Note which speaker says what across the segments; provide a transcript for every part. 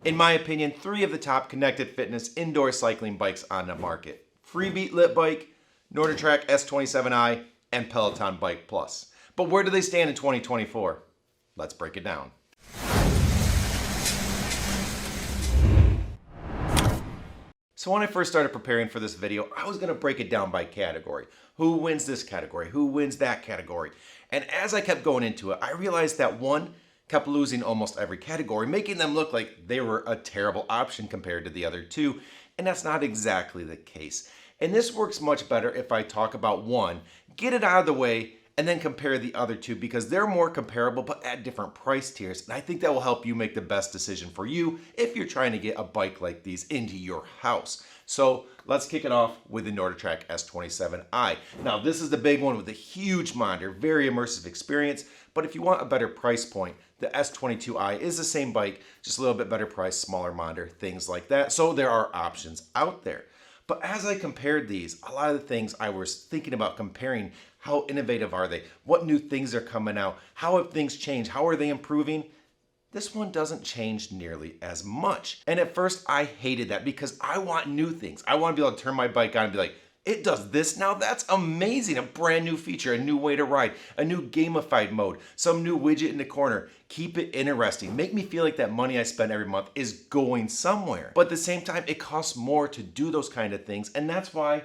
Speaker 1: In my opinion, 3 of the top connected fitness indoor cycling bikes on the market. Freebeat Lit BIke, NordicTrack S27i, and Peloton Bike Plus. But where do they stand in 2024? Let's break it down. So when I first started preparing for this video, I was gonna break it down by category. Who wins this category? Who wins that category? And as I kept going into it, I realized that one kept losing almost every category, making them look like they were a terrible option compared to the other 2. And that's not exactly the case. And this works much better if I talk about one, get it out of the way, and then compare the other 2 because they're more comparable but at different price tiers. And I think that will help you make the best decision for you if you're trying to get a bike like these into your house. So let's kick it off with the NordicTrack S27i. Now this is the big one with the huge monitor, very immersive experience. But if you want a better price point, the S22i is the same bike, just a little bit better price, smaller monitor, things like that. So there are options out there. But as I compared these, a lot of the things I was thinking about comparing, how innovative are they? What new things are coming out? How have things changed? How are they improving? This one doesn't change nearly as much. And at first I hated that because I want new things. I want to be able to turn my bike on and be like, it does this now? That's amazing. A brand new feature, a new way to ride, a new gamified mode, some new widget in the corner. Keep it interesting. Make me feel like that money I spend every month is going somewhere. But at the same time, it costs more to do those kind of things. And that's why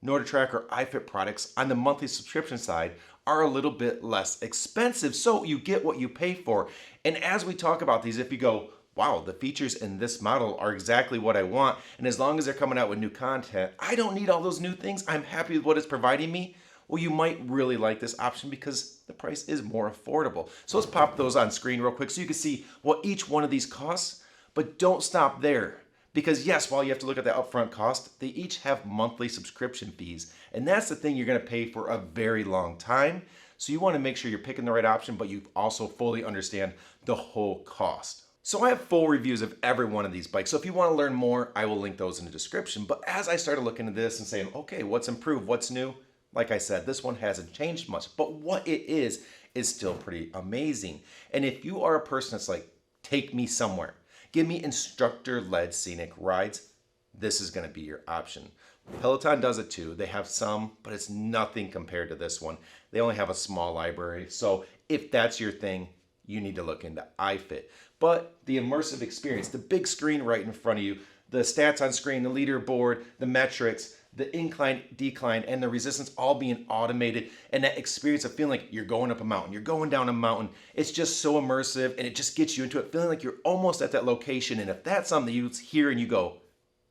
Speaker 1: NordicTrack or iFit products on the monthly subscription side are a little bit less expensive. So you get what you pay for. And as we talk about these, if you go, wow, the features in this model are exactly what I want. And as long as they're coming out with new content, I don't need all those new things. I'm happy with what it's providing me. Well, you might really like this option because the price is more affordable. So let's pop those on screen real quick so you can see what each one of these costs, but don't stop there. Because yes, while you have to look at the upfront cost, they each have monthly subscription fees. And that's the thing you're gonna pay for a very long time. So you wanna make sure you're picking the right option, but you also fully understand the whole cost. So I have full reviews of every one of these bikes. So if you want to learn more, I will link those in the description. But as I started looking at this and saying, okay, what's improved, what's new? Like I said, this one hasn't changed much, but what it is still pretty amazing. And if you are a person that's like, take me somewhere, give me instructor-led scenic rides, this is gonna be your option. Peloton does it too. They have some, but it's nothing compared to this one. They only have a small library. So if that's your thing, you need to look into iFit. But the immersive experience, the big screen right in front of you, the stats on screen, the leaderboard, the metrics, the incline, decline, and the resistance all being automated, and that experience of feeling like you're going up a mountain, you're going down a mountain. It's just so immersive, and it just gets you into it, feeling like you're almost at that location. And if that's something that you hear and you go,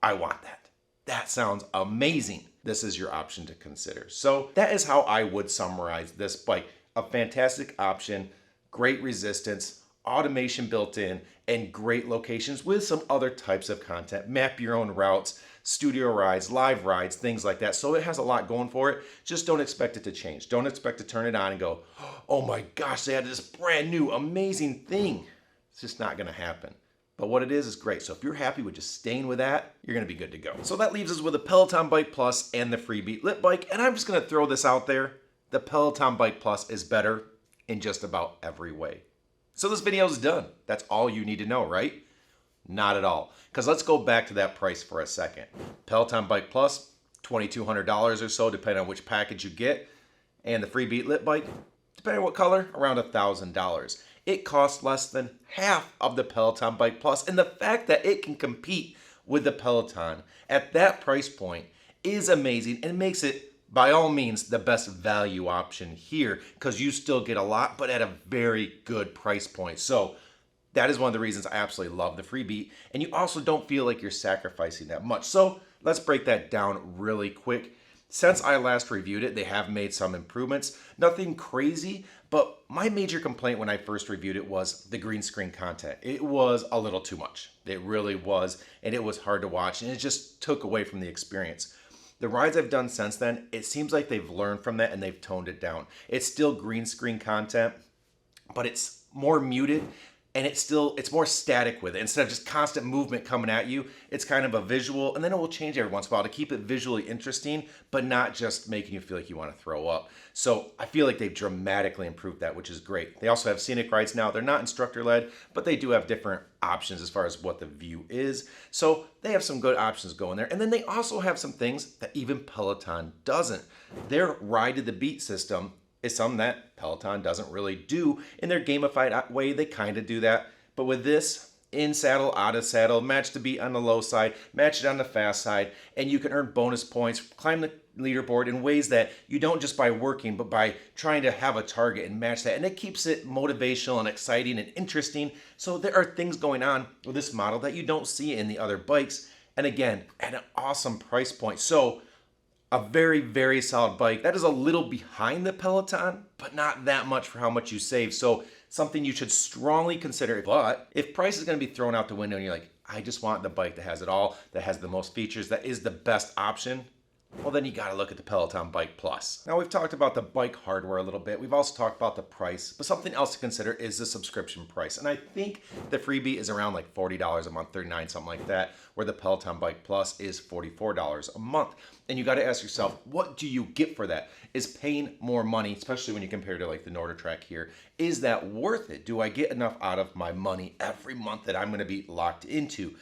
Speaker 1: I want that. That sounds amazing. This is your option to consider. So that is how I would summarize this bike. A fantastic option, great resistance, automation built in, and great locations with some other types of content. Map your own routes, studio rides, live rides, things like that. So it has a lot going for it. Just don't expect it to change. Don't expect to turn it on and go, oh my gosh, they had this brand new, amazing thing. It's just not gonna happen. But what it is great. So if you're happy with just staying with that, you're gonna be good to go. So that leaves us with the Peloton Bike Plus and the Freebeat Lit BIke. And I'm just gonna throw this out there. The Peloton Bike Plus is better in just about every way. So this video is done. That's all you need to know, right? Not at all. Because let's go back to that price for a second. Peloton Bike Plus, $2,200 or so, depending on which package you get. And the Freebeat Lit BIke, depending on what color, around $1,000. It costs less than half of the Peloton Bike Plus. And the fact that it can compete with the Peloton at that price point is amazing and makes it, by all means, the best value option here because you still get a lot, but at a very good price point. So that is one of the reasons I absolutely love the Freebeat. And you also don't feel like you're sacrificing that much. So let's break that down really quick. Since I last reviewed it, they have made some improvements. Nothing crazy, but my major complaint when I first reviewed it was the green screen content. It was a little too much. It really was, and it was hard to watch, and it just took away from the experience. The rides I've done since then, it seems like they've learned from that and they've toned it down. It's still green screen content, but it's more muted. and it's more static with it. Instead of just constant movement coming at you, it's kind of a visual, and then it will change every once in a while to keep it visually interesting, but not just making you feel like you want to throw up. So I feel like they've dramatically improved that, which is great. They also have scenic rides now. They're not instructor led, but they do have different options as far as what the view is. So they have some good options going there. And then they also have some things that even Peloton doesn't. Their ride to the beat system is something that Peloton doesn't really do. In their gamified way, they kind of do that. But with this, in saddle, out of saddle, match the beat on the low side, match it on the fast side, and you can earn bonus points, climb the leaderboard in ways that you don't just by working, but by trying to have a target and match that. And it keeps it motivational and exciting and interesting. So there are things going on with this model that you don't see in the other bikes. And again, at an awesome price point. So a very, very solid bike that is a little behind the Peloton, but not that much for how much you save. So something you should strongly consider. But if price is going to be thrown out the window and you're like, I just want the bike that has it all, that has the most features, that is the best option, well, then you got to look at the Peloton Bike Plus. Now, we've talked about the bike hardware a little bit. We've also talked about the price, but something else to consider is the subscription price. And I think the Freebeat is around like $40 a month, $39, something like that, where the Peloton Bike Plus is $44 a month. And you got to ask yourself, what do you get for that? Is paying more money, especially when you compare to like the NordicTrack here, is that worth it? Do I get enough out of my money every month that I'm going to be locked into?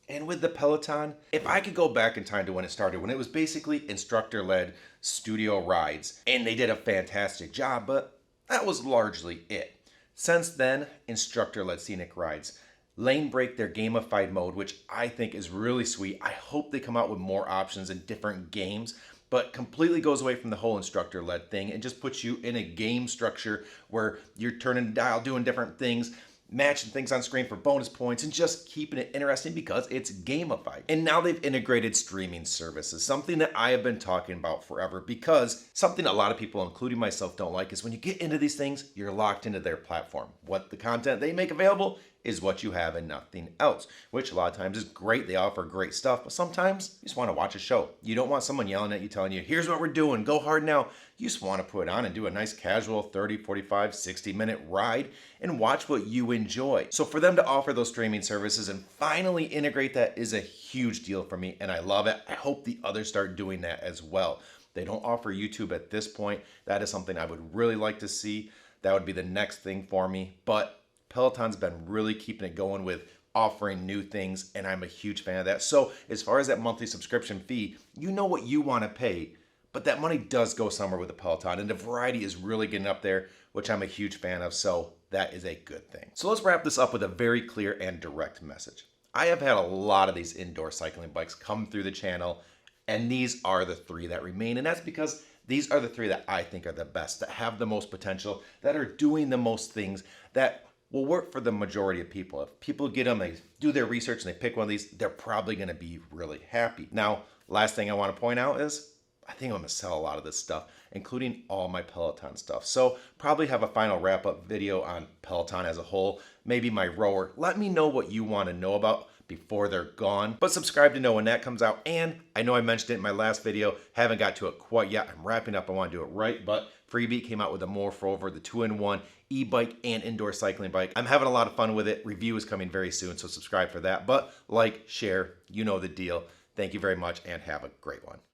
Speaker 1: And with the Peloton, if I could go back in time to when it started, when it was basically instructor-led studio rides, and they did a fantastic job, but that was largely it. Since then, instructor-led scenic rides, lane break their gamified mode, which I think is really sweet. I hope they come out with more options in different games, but completely goes away from the whole instructor-led thing and just puts you in a game structure where you're turning the dial, doing different things, matching things on screen for bonus points, and just keeping it interesting because it's gamified. And now they've integrated streaming services, something that I have been talking about forever, because something a lot of people, including myself, don't like is when you get into these things, you're locked into their platform. What the content they make available is what you have and nothing else, which a lot of times is great. They offer great stuff, but sometimes you just want to watch a show. You don't want someone yelling at you, telling you, here's what we're doing, go hard now. You just want to put it on and do a nice casual 30, 45, 60-minute ride and watch what you enjoy. So for them to offer those streaming services and finally integrate that is a huge deal for me, and I love it. I hope the others start doing that as well. They don't offer YouTube at this point. That is something I would really like to see. That would be the next thing for me, but Peloton's been really keeping it going with offering new things, and I'm a huge fan of that. So as far as that monthly subscription fee, you know what you want to pay, but that money does go somewhere with the Peloton, and the variety is really getting up there, which I'm a huge fan of, so that is a good thing. So let's wrap this up with a very clear and direct message. I have had a lot of these indoor cycling bikes come through the channel, and these are the three that remain, and that's because these are the three that I think are the best, that have the most potential, that are doing the most things, that will work for the majority of people. If people get them, they do their research and they pick one of these, they're probably going to be really happy. Now, last thing I want to point out is I think I'm going to sell a lot of this stuff, including all my Peloton stuff. So probably have a final wrap-up video on Peloton as a whole, maybe my rower. Let me know what you want to know about before they're gone, but subscribe to know when that comes out. And I know I mentioned it in my last video, haven't got to it quite yet. I'm wrapping up, I want to do it right, but Freebeat came out with a Morphrover, the 2-in-1 e-bike and indoor cycling bike. I'm having a lot of fun with it. Review is coming very soon, so subscribe for that. But like, share, you know the deal. Thank you very much and have a great one.